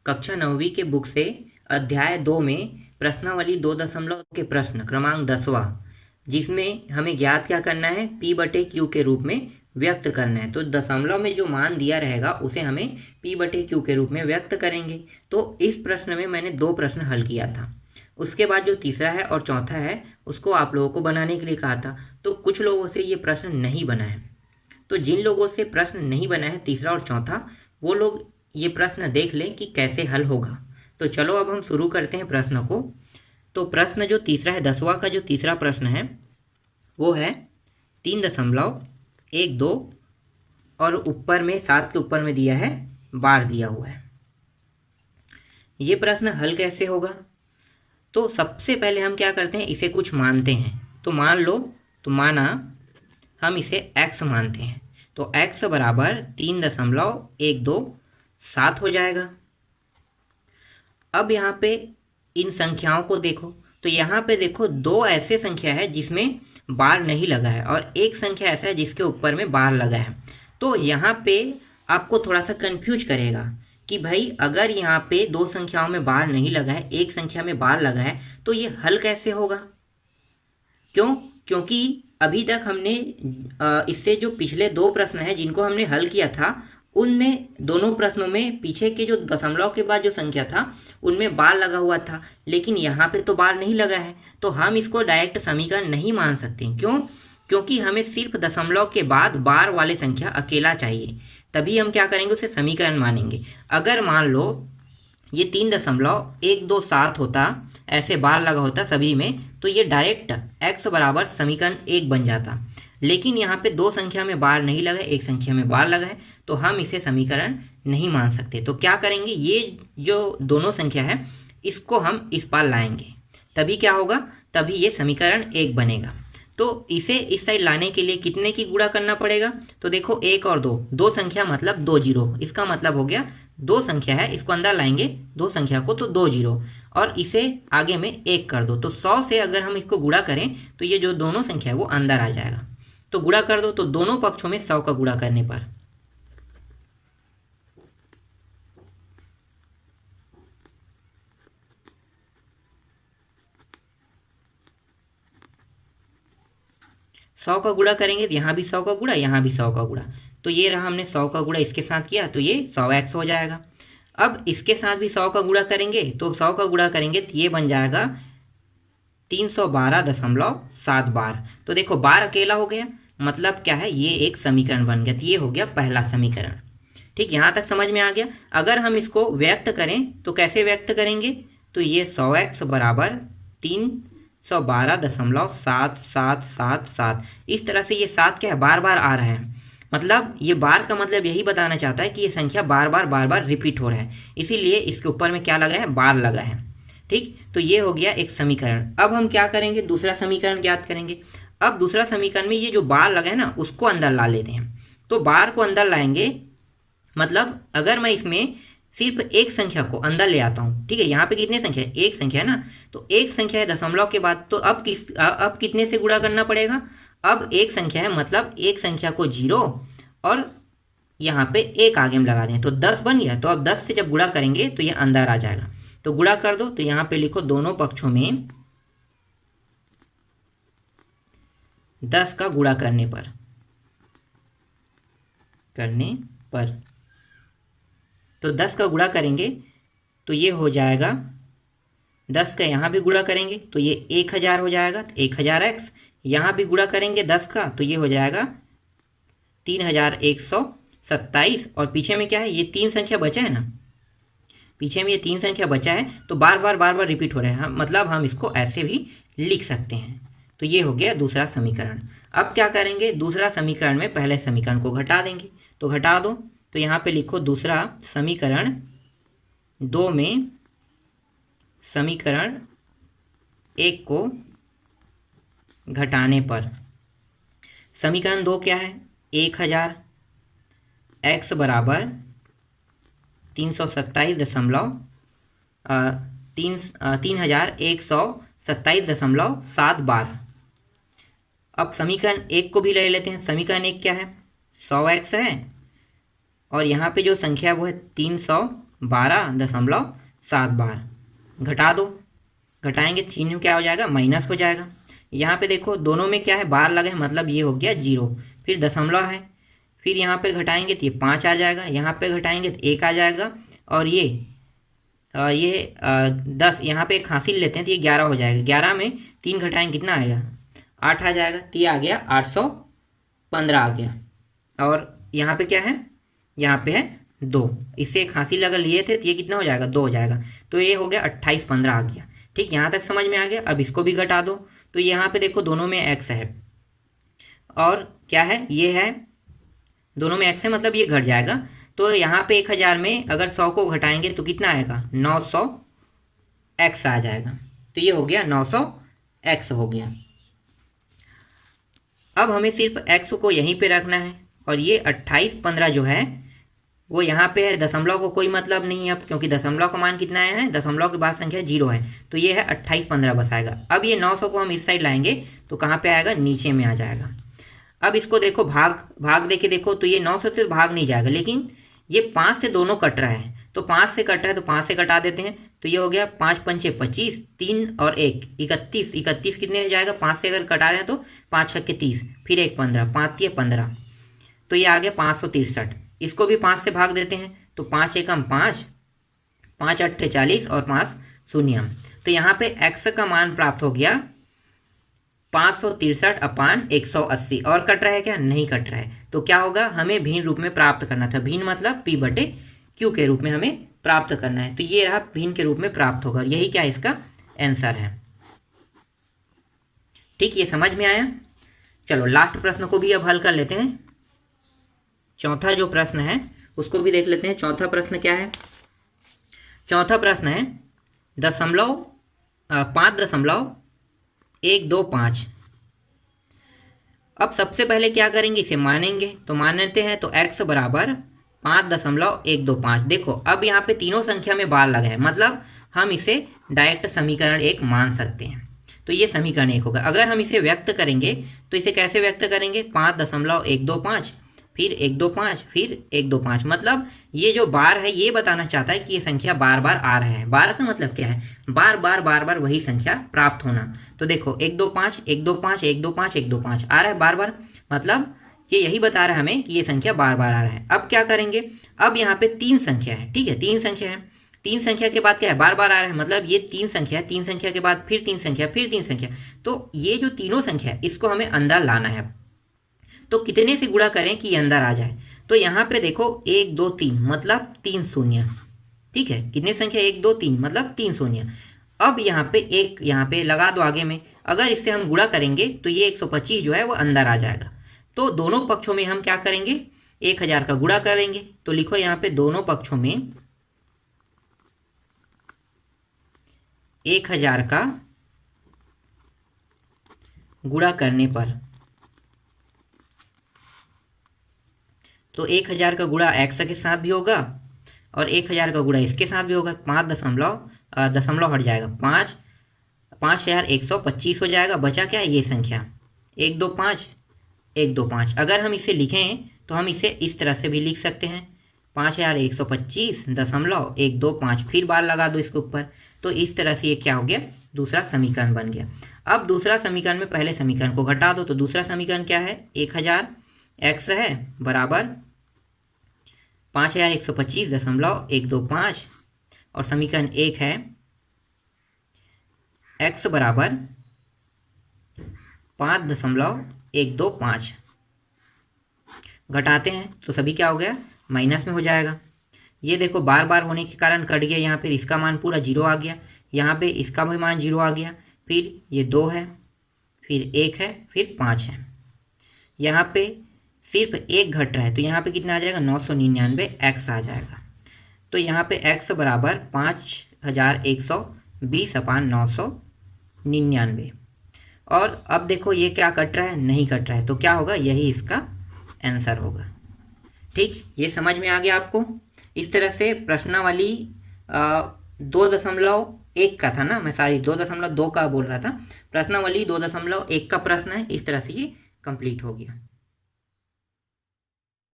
कक्षा 9वीं के बुक से अध्याय 2 में प्रश्नावली 2 के प्रश्न क्रमांक 10वां, जिसमें हमें ज्ञात क्या करना है, P/Q के रूप में व्यक्त करना है। तो दशमलव में जो मान दिया रहेगा उसे हमें P/Q के रूप में व्यक्त करेंगे। तो इस प्रश्न में मैंने 2 प्रश्न हल किया था। उसके बाद जो तीसरा है और चौथा है उसको आप लोगों को बनाने के लिए कहा था। तो कुछ लोगों से ये प्रश्न नहीं बना है। तो जिन लोगों से प्रश्न नहीं बना है तीसरा और चौथा, वो लोग ये प्रश्न देख लें कि कैसे हल होगा। तो चलो अब हम शुरू करते हैं प्रश्न को। तो प्रश्न जो तीसरा है, 10वां का जो तीसरा प्रश्न है वो है 3.12 और ऊपर में 7 के ऊपर में दिया है बार दिया हुआ है। ये प्रश्न हल कैसे होगा? तो सबसे पहले हम क्या करते हैं, इसे कुछ मानते हैं। तो मान लो, तो माना हम इसे x मानते हैं। तो x बराबर 3.127 हो जाएगा। अब यहाँ पे इन संख्याओं को देखो, तो यहाँ पे देखो 2 ऐसे संख्या है जिसमें बार नहीं लगा है और एक संख्या ऐसा है जिसके ऊपर में बार लगा है। तो यहाँ पे आपको थोड़ा सा कंफ्यूज करेगा कि भाई अगर यहाँ पे 2 संख्याओं में बार नहीं लगा है, एक संख्या में बार लगा है, तो ये हल कैसे होगा? क्यों? क्योंकि अभी तक हमने इससे जो पिछले 2 प्रश्न हैं जिनको हमने हल किया था, उनमें दोनों प्रश्नों में पीछे के जो दशमलव के बाद जो संख्या था उनमें बार लगा हुआ था, लेकिन यहाँ पे तो बार नहीं लगा है। तो हम इसको डायरेक्ट समीकरण नहीं मान सकते। क्यों? क्योंकि हमें सिर्फ दशमलव के बाद बार वाले संख्या अकेला चाहिए, तभी हम क्या करेंगे, उसे समीकरण मानेंगे। अगर मान लो ये 3.127 होता, ऐसे बार लगा होता सभी में, तो ये डायरेक्ट x बराबर समीकरण 1 बन जाता। लेकिन यहाँ पे 2 संख्या में बार नहीं लगा है, एक संख्या में बार लगा है, तो हम इसे समीकरण नहीं मान सकते। तो क्या करेंगे, ये जो दोनों संख्या है इसको हम इस पार लाएंगे, तभी क्या होगा, तभी ये समीकरण 1 बनेगा। तो इसे इस साइड लाने के लिए कितने की गुणा करना पड़ेगा? तो देखो 1 और 2, 2 संख्या मतलब 2 जीरो, इसका मतलब हो गया 2 संख्या है, इसको अंदर लाएंगे 2 संख्या को, तो 2 जीरो, और इसे आगे में 1 कर दो। तो 100 से अगर हम इसको गुणा करें तो ये जो दोनों संख्या है वो अंदर आ जाएगा। तो गुणा कर दो, तो दोनों पक्षों में 100 का गुणा करने पर 100 का गुणा करेंगे, तो यहाँ भी 100 का गुणा, यहाँ भी 100 का गुणा। तो ये रहा, हमने 100 का गुणा इसके साथ किया तो ये 100x हो जाएगा। अब इसके साथ भी 100 का गुणा करेंगे, तो 100 का गुणा करेंगे तो ये बन जाएगा 312.7 बार। तो देखो बार अकेला हो गया, मतलब क्या है, ये एक समीकरण बन गया। तो ये हो गया पहला समीकरण। ठीक, यहाँ तक समझ में आ गया। अगर हम इसको व्यक्त करें तो कैसे व्यक्त करेंगे? तो ये 100x बराबर 312.7777, इस तरह से ये 7 क्या है, बार बार आ रहा है। मतलब ये बार का मतलब यही बताना चाहता है कि ये संख्या बार बार रिपीट हो रहा है, इसीलिए इसके ऊपर में क्या लगा है, बार लगा है। ठीक, तो ये हो गया एक समीकरण। अब हम क्या करेंगे, दूसरा समीकरण ज्ञात करेंगे। अब दूसरा समीकरण में ये जो बार लगा है ना, उसको अंदर ला लेते हैं। तो बार को अंदर लाएंगे, मतलब अगर मैं इसमें सिर्फ एक संख्या को अंदर ले आता हूँ, ठीक है, यहाँ पे कितने संख्या है, एक संख्या है ना, तो एक संख्या है दशमलव के बाद, तो अब कितने से गुणा करना पड़ेगा? अब एक संख्या है, मतलब एक संख्या को 0 और यहाँ पे 1 आगे में लगा दें, तो 10 बन गया। तो अब 10 से जब गुणा करेंगे तो ये अंदर आ जाएगा। तो गुणा कर दो, तो यहाँ पे लिखो दोनों पक्षों में 10 का गुणा करने पर तो 10 का गुणा करेंगे तो ये हो जाएगा, 10 का यहाँ भी गुणा करेंगे तो ये 1000 हो जाएगा, तो 1000x, यहाँ भी गुणा करेंगे 10 का तो ये हो जाएगा 3127। और पीछे में क्या है, ये 3 संख्या बचा है ना, पीछे में ये 3 संख्या बचा है, तो बार बार रिपीट हो रहे हैं, मतलब हम इसको ऐसे भी लिख सकते हैं। तो ये हो गया दूसरा समीकरण। अब क्या करेंगे, दूसरा समीकरण में पहले समीकरण को घटा देंगे। तो घटा दो, तो यहाँ पे लिखो दूसरा समीकरण 2 में समीकरण 1 को घटाने पर, समीकरण 2 क्या है, 1000, x बराबर 3127 बार। अब समीकरण 1 को भी ले लेते हैं। समीकरण 1 क्या है, 100x है, और यहाँ पे जो संख्या है वो है 12.7 बार। घटा दो, घटाएंगे चिन्ह में क्या हो जाएगा, माइनस हो जाएगा। यहाँ पे देखो दोनों में क्या है, बार लगे हैं, मतलब ये हो गया 0, फिर दशमलव है, फिर यहाँ पे घटाएंगे तो ये 5 आ जाएगा, यहाँ पे घटाएंगे तो 1 आ जाएगा, और ये 10, यहाँ पे एक हासिल लेते हैं तो ये 11 हो जाएगा। 11 में 3 घटाएंगे कितना आएगा, 8 आ जाएगा, तो ये आ गया 815 आ गया। और यहाँ पे क्या है, यहाँ पे है 2, इससे एक हासिल अगर लिए थे तो ये कितना हो जाएगा, 2 हो जाएगा, तो ये हो गया 2815 आ गया। ठीक, यहाँ तक समझ में आ गया। अब इसको भी घटा दो, तो यहाँ पे देखो दोनों में x है और क्या है, ये है, दोनों में x है, मतलब ये घट जाएगा। तो यहाँ पे 1000 में अगर 100 को घटाएंगे तो कितना आएगा, 900 x आ जाएगा, तो ये हो गया 900 x हो गया। अब हमें सिर्फ x को यहीं पे रखना है, और ये 2815 जो है वो यहाँ पे है, दशमलव को कोई मतलब नहीं है अब, क्योंकि दशमलव का मान कितना आया है, दशमलव के बाद संख्या 0 है, तो ये है 2815 बस आएगा। अब ये 900 को हम इस साइड लाएंगे तो कहाँ पे आएगा, नीचे में आ जाएगा। अब इसको देखो, भाग दे के देखो, तो ये 900 से भाग नहीं जाएगा, लेकिन ये 5 से दोनों कट रहा है, तो 5 से कट रहा है तो 5 से कटा देते हैं, तो ये हो गया 5 पंचे 25, 3 और 1 31, 31 कितने जाएगा, 5 से अगर कटा रहे हैं तो 5 छक्के 30, फिर 1 15, 5 तिये 15, तो ये आ गया 563। इसको भी 5 से भाग देते हैं, तो 5 एकम 5, 5 अट्ठे 40 और 5 शून्यम, तो यहाँ पे x का मान प्राप्त हो गया 563/180। और कट रहा है क्या, नहीं कट रहा है, तो क्या होगा, हमें भिन्न रूप में प्राप्त करना था, भिन्न मतलब p/q के रूप में हमें प्राप्त करना है, तो ये रहा भिन्न के रूप में प्राप्त होगा, यही क्या इसका आंसर है। ठीक, ये समझ में आया। चलो लास्ट प्रश्न को भी अब हल कर लेते हैं। चौथा जो प्रश्न है उसको भी देख लेते हैं। चौथा प्रश्न क्या है, चौथा प्रश्न है 5.125। अब सबसे पहले क्या करेंगे, इसे मानेंगे, तो मान लेते हैं, तो x बराबर 5.125। देखो अब यहाँ पे तीनों संख्या में बार लगा है, मतलब हम इसे डायरेक्ट समीकरण 1 मान सकते हैं, तो ये समीकरण 1 होगा। अगर हम इसे व्यक्त करेंगे तो इसे कैसे व्यक्त करेंगे, 5.125 फिर 125 फिर 125, मतलब ये जो बार है ये बताना चाहता है कि ये संख्या बार बार आ रहा है। बार का मतलब क्या है, बार बार वही संख्या प्राप्त होना। तो देखो 125 125 125 125 आ रहा है बार बार, मतलब ये यही बता रहा है हमें कि ये संख्या बार बार आ रहा है। अब क्या करेंगे, अब यहाँ पे 3 संख्या है, ठीक है, 3 संख्या है, 3 संख्या के बाद क्या है, बार बार आ रहा है, मतलब ये 3 संख्या है, 3 संख्या के बाद फिर 3 संख्या, फिर 3 संख्या, तो ये जो तीनों संख्या है इसको हमें अंदर लाना है। तो कितने से गुणा करें कि ये अंदर आ जाए, तो यहाँ पे देखो 1 2 3 मतलब 3 शून्य, ठीक है, कितने संख्या 1 2 3 मतलब 3 शून्य। अब यहाँ पे एक यहाँ पे लगा दो आगे में, अगर इससे हम गुणा करेंगे तो ये 125 जो है वो अंदर आ जाएगा। तो दोनों पक्षों में हम क्या करेंगे, 1000 का गुणा करेंगे, तो लिखो यहाँ पे दोनों पक्षों में 1000 का गुणा करने पर, तो 1000 का गुणा x के साथ भी होगा और 1000 का गुणा इसके साथ भी होगा। 5 दशमलव हट जाएगा, 5125 हो जाएगा। बचा क्या, ये संख्या 125 125। अगर हम इसे लिखें तो हम इसे इस तरह से भी लिख सकते हैं, 5125.125, फिर बार लगा दो इसके ऊपर, तो इस तरह से ये क्या हो गया, दूसरा समीकरण बन गया। अब दूसरा समीकरण में पहले समीकरण को घटा दो, तो दूसरा समीकरण क्या है, 1000 x है बराबर 5125.125 और समीकरण 1 है x बराबर 5.125। घटाते हैं तो सभी क्या हो गया, माइनस में हो जाएगा। ये देखो बार बार होने के कारण कट गया, यहाँ पे इसका मान पूरा 0 आ गया, यहाँ पे इसका भी मान 0 आ गया, फिर ये 2 है, फिर 1 है, फिर 5 है। यहाँ पे सिर्फ 1 घट रहा है, तो यहाँ पे कितना आ जाएगा, 999 x आ जाएगा। तो यहाँ पे x बराबर 5120/999। और अब देखो ये क्या कट रहा है, नहीं कट रहा है, तो क्या होगा, यही इसका आंसर होगा। ठीक, ये समझ में आ गया आपको। इस तरह से प्रश्नावली 2.1 का था ना, मैं 2.2 का बोल रहा था, प्रश्नावली 2.1 का प्रश्न है, इस तरह से ये कंप्लीट हो गया।